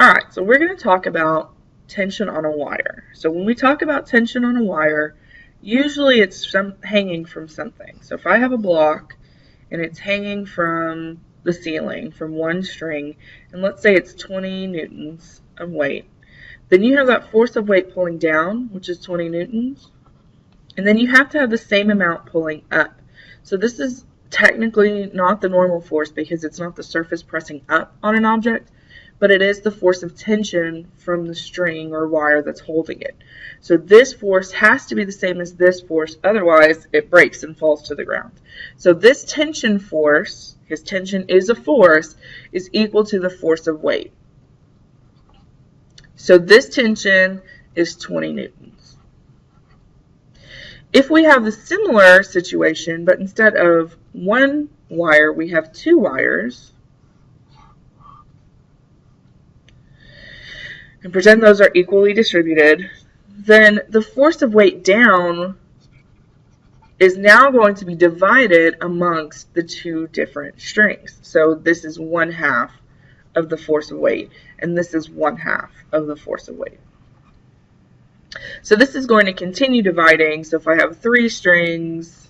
Alright, so we're going to talk about tension on a wire. So when we talk about tension on a wire, usually it's hanging from something. So if I have a block and it's hanging from the ceiling from one string, and let's say it's 20 newtons of weight, then you have that force of weight pulling down, which is 20 newtons, and then you have to have the same amount pulling up. So this is technically not the normal force because it's not the surface pressing up on an object, but it is the force of tension from the string or wire that's holding it. So this force has to be the same as this force, otherwise it breaks and falls to the ground. So this tension force, because tension is a force, is equal to the force of weight. So this tension is 20 newtons. If we have a similar situation, but instead of one wire, we have two wires, and pretend those are equally distributed, then the force of weight down is now going to be divided amongst the two different strings. So this is 1/2 of the force of weight, and this is 1/2 of the force of weight. So this is going to continue dividing. So if I have 3 strings,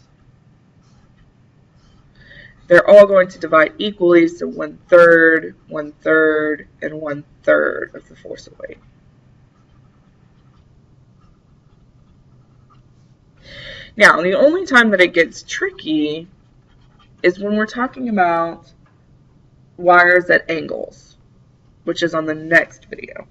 they're all going to divide equally, so 1/3, 1/3, and 1/3 of the force of weight. Now, the only time that it gets tricky is when we're talking about wires at angles, which is on the next video.